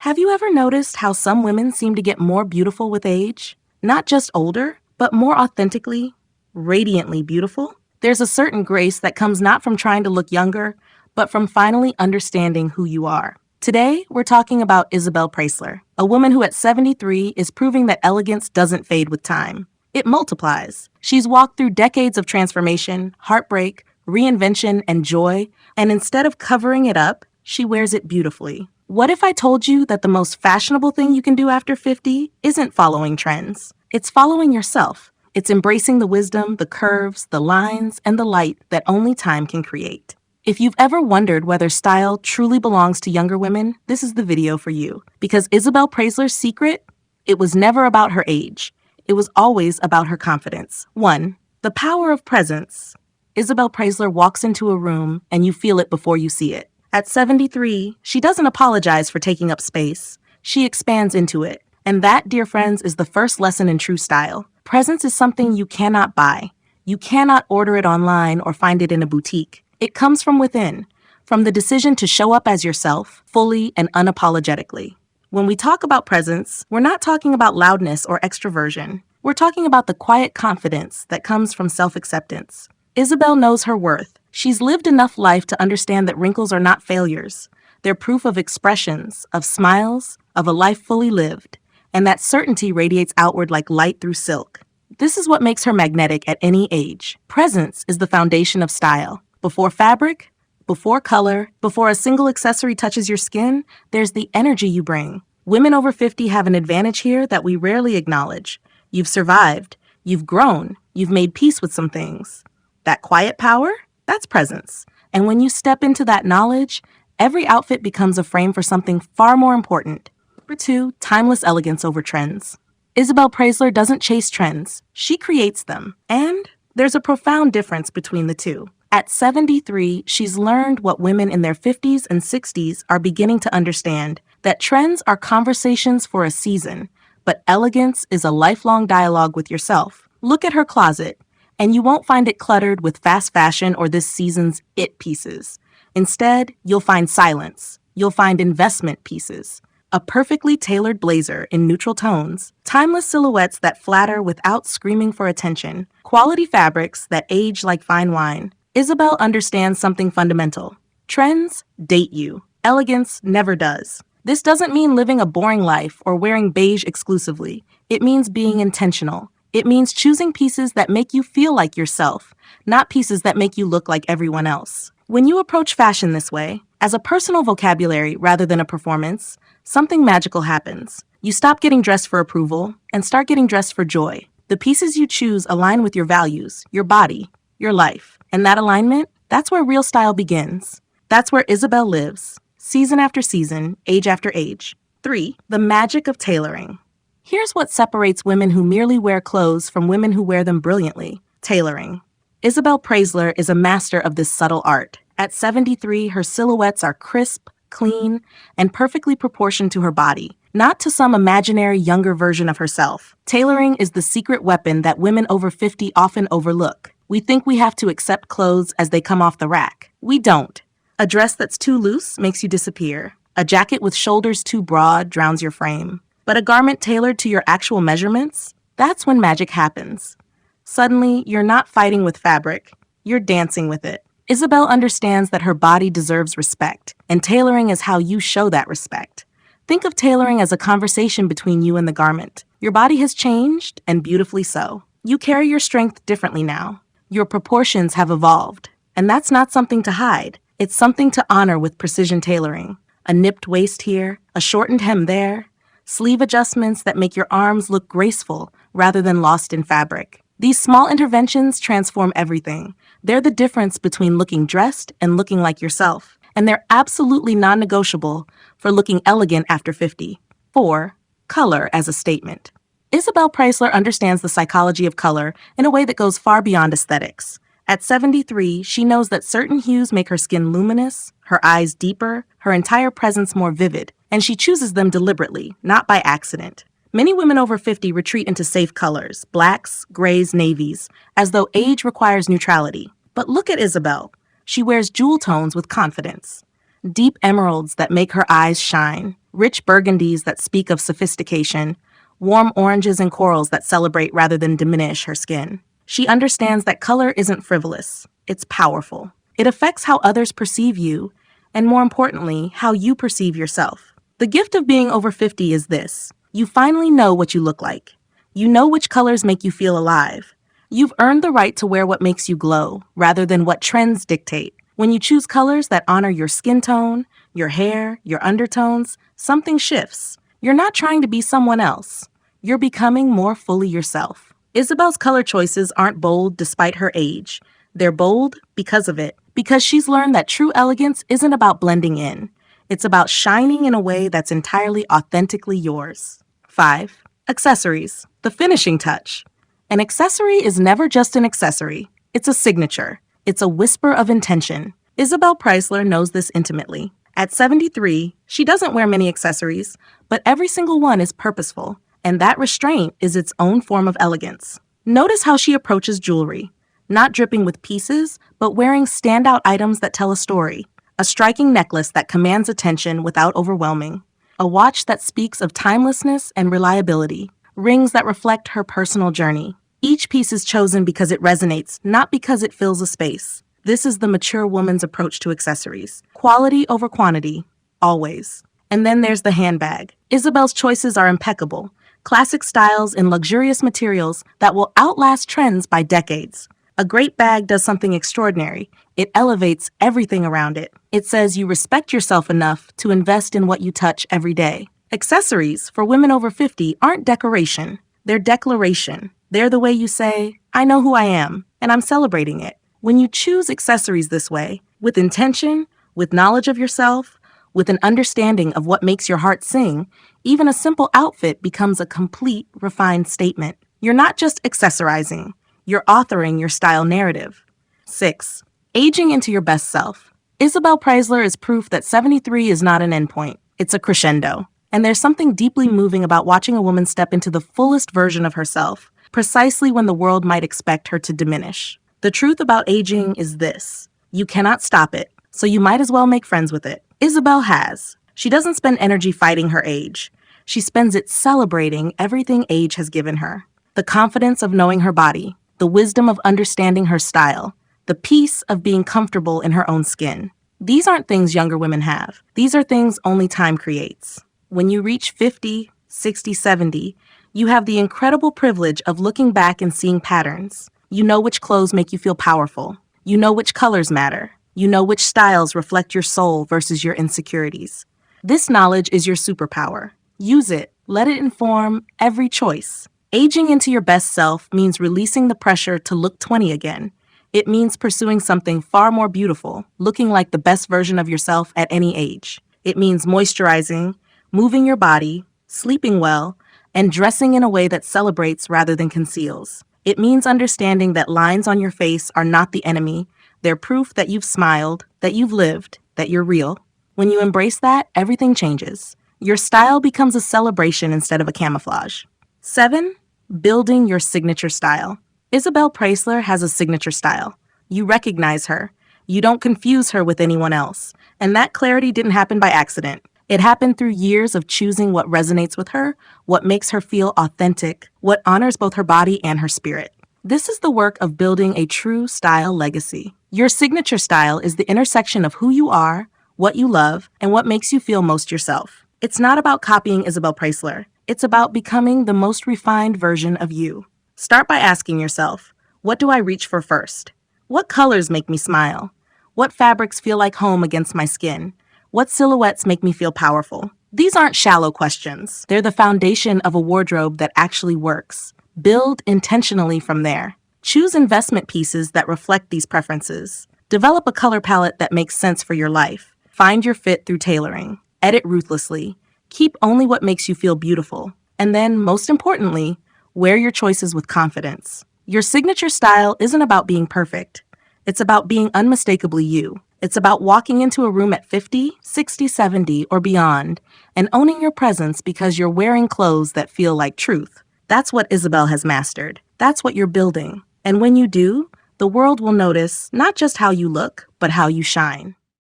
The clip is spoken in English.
Have you ever noticed how some women seem to get more beautiful with age? Not just older, but more authentically, radiantly beautiful? There's a certain grace that comes not from trying to look younger, but from finally understanding who you are. Today, we're talking about Isabel Preysler, a woman who at 73 is proving that elegance doesn't fade with time. It multiplies. She's walked through decades of transformation, heartbreak, reinvention, and joy, and instead of covering it up, she wears it beautifully. What if I told you that the most fashionable thing you can do after 50 isn't following trends? It's following yourself. It's embracing the wisdom, the curves, the lines, and the light that only time can create. If you've ever wondered whether style truly belongs to younger women, this is the video for you. Because Isabel Preysler's secret? It was never about her age. It was always about her confidence. 1. The power of presence. Isabel Preysler walks into a room and you feel it before you see it. At 73, she doesn't apologize for taking up space. She expands into it. And that, dear friends, is the first lesson in true style. Presence is something you cannot buy. You cannot order it online or find it in a boutique. It comes from within, from the decision to show up as yourself, fully and unapologetically. When we talk about presence, we're not talking about loudness or extroversion. We're talking about the quiet confidence that comes from self-acceptance. Isabel knows her worth. She's lived enough life to understand that wrinkles are not failures. They're proof of expressions, of smiles, of a life fully lived. And that certainty radiates outward like light through silk. This is what makes her magnetic at any age. Presence is the foundation of style. Before fabric, before color, before a single accessory touches your skin, there's the energy you bring. Women over 50 have an advantage here that we rarely acknowledge. You've survived, you've grown, you've made peace with some things. That quiet power, that's presence. And when you step into that knowledge, every outfit becomes a frame for something far more important. Number 2, timeless elegance over trends. Isabel Preysler doesn't chase trends, she creates them. And there's a profound difference between the two. At 73, she's learned what women in their 50s and 60s are beginning to understand, that trends are conversations for a season, but elegance is a lifelong dialogue with yourself. Look at her closet, and you won't find it cluttered with fast fashion or this season's it pieces. Instead, you'll find silence. You'll find investment pieces. A perfectly tailored blazer in neutral tones, timeless silhouettes that flatter without screaming for attention, quality fabrics that age like fine wine. Isabel understands something fundamental. Trends date you. Elegance never does. This doesn't mean living a boring life or wearing beige exclusively. It means being intentional. It means choosing pieces that make you feel like yourself, not pieces that make you look like everyone else. When you approach fashion this way, as a personal vocabulary rather than a performance, something magical happens. You stop getting dressed for approval and start getting dressed for joy. The pieces you choose align with your values, your body, your life. And that alignment, that's where real style begins. That's where Isabel lives, season after season, age after age. 3, the magic of tailoring. Here's what separates women who merely wear clothes from women who wear them brilliantly: tailoring. Isabel Preysler is a master of this subtle art. At 73, her silhouettes are crisp, clean, and perfectly proportioned to her body, not to some imaginary younger version of herself. Tailoring is the secret weapon that women over 50 often overlook. We think we have to accept clothes as they come off the rack. We don't. A dress that's too loose makes you disappear. A jacket with shoulders too broad drowns your frame. But a garment tailored to your actual measurements, that's when magic happens. Suddenly, you're not fighting with fabric, you're dancing with it. Isabel understands that her body deserves respect, and tailoring is how you show that respect. Think of tailoring as a conversation between you and the garment. Your body has changed, and beautifully so. You carry your strength differently now. Your proportions have evolved, and that's not something to hide. It's something to honor with precision tailoring. A nipped waist here, a shortened hem there, sleeve adjustments that make your arms look graceful rather than lost in fabric. These small interventions transform everything. They're the difference between looking dressed and looking like yourself, and they're absolutely non-negotiable for looking elegant after 50. 4, color as a statement. Isabel Preysler understands the psychology of color in a way that goes far beyond aesthetics. At 73, she knows that certain hues make her skin luminous, her eyes deeper, her entire presence more vivid, and she chooses them deliberately, not by accident. Many women over 50 retreat into safe colors, blacks, grays, navies, as though age requires neutrality. But look at Isabel. She wears jewel tones with confidence. deep emeralds that make her eyes shine, rich burgundies that speak of sophistication, warm oranges and corals that celebrate rather than diminish her skin. She understands that color isn't frivolous, it's powerful. It affects how others perceive you, and more importantly, how you perceive yourself. The gift of being over 50 is this: you finally know what you look like. You know which colors make you feel alive. You've earned the right to wear what makes you glow, rather than what trends dictate. When you choose colors that honor your skin tone, your hair, your undertones, something shifts. You're not trying to be someone else. You're becoming more fully yourself. Isabel's color choices aren't bold despite her age. They're bold because of it, because she's learned that true elegance isn't about blending in. It's about shining in a way that's entirely authentically yours. 5. Accessories, the finishing touch. An accessory is never just an accessory. It's a signature. It's a whisper of intention. Isabel Preysler knows this intimately. At 73, she doesn't wear many accessories, but every single one is purposeful, and that restraint is its own form of elegance. Notice how she approaches jewelry, not dripping with pieces, but wearing standout items that tell a story. A striking necklace that commands attention without overwhelming. A watch that speaks of timelessness and reliability. Rings that reflect her personal journey. Each piece is chosen because it resonates, not because it fills a space. This is the mature woman's approach to accessories. Quality over quantity, always. And then there's the handbag. Isabel's choices are impeccable. Classic styles in luxurious materials that will outlast trends by decades. A great bag does something extraordinary. It elevates everything around it. It says you respect yourself enough to invest in what you touch every day. Accessories for women over 50 aren't decoration. They're declaration. They're the way you say, I know who I am, and I'm celebrating it. When you choose accessories this way, with intention, with knowledge of yourself, with an understanding of what makes your heart sing, even a simple outfit becomes a complete, refined statement. You're not just accessorizing. You're authoring your style narrative. 6. Aging into your best self. Isabel Preysler is proof that 73 is not an endpoint. It's a crescendo. And there's something deeply moving about watching a woman step into the fullest version of herself, precisely when the world might expect her to diminish. The truth about aging is this: you cannot stop it, so you might as well make friends with it. Isabel has. She doesn't spend energy fighting her age. She spends it celebrating everything age has given her. The confidence of knowing her body, the wisdom of understanding her style, the peace of being comfortable in her own skin. These aren't things younger women have. These are things only time creates. When you reach 50, 60, 70, you have the incredible privilege of looking back and seeing patterns. You know which clothes make you feel powerful. You know which colors matter. You know which styles reflect your soul versus your insecurities. This knowledge is your superpower. Use it. Let it inform every choice. Aging into your best self means releasing the pressure to look 20 again. It means pursuing something far more beautiful, looking like the best version of yourself at any age. It means moisturizing, moving your body, sleeping well, and dressing in a way that celebrates rather than conceals. It means understanding that lines on your face are not the enemy. They're proof that you've smiled, that you've lived, that you're real. When you embrace that, everything changes. Your style becomes a celebration instead of a camouflage. 7. Building your signature style. Isabel Preysler has a signature style. You recognize her. You don't confuse her with anyone else. And that clarity didn't happen by accident. It happened through years of choosing what resonates with her, what makes her feel authentic, what honors both her body and her spirit. This is the work of building a true style legacy. Your signature style is the intersection of who you are, what you love, and what makes you feel most yourself. It's not about copying Isabel Preysler. It's about becoming the most refined version of you. Start by asking yourself, what do I reach for first? What colors make me smile? What fabrics feel like home against my skin? What silhouettes make me feel powerful? These aren't shallow questions. They're the foundation of a wardrobe that actually works. Build intentionally from there. Choose investment pieces that reflect these preferences. Develop a color palette that makes sense for your life. Find your fit through tailoring. Edit ruthlessly. Keep only what makes you feel beautiful. And then, most importantly, wear your choices with confidence. Your signature style isn't about being perfect. It's about being unmistakably you. It's about walking into a room at 50, 60, 70, or beyond and owning your presence because you're wearing clothes that feel like truth. That's what Isabel has mastered. That's what you're building. And when you do, the world will notice not just how you look, but how you shine.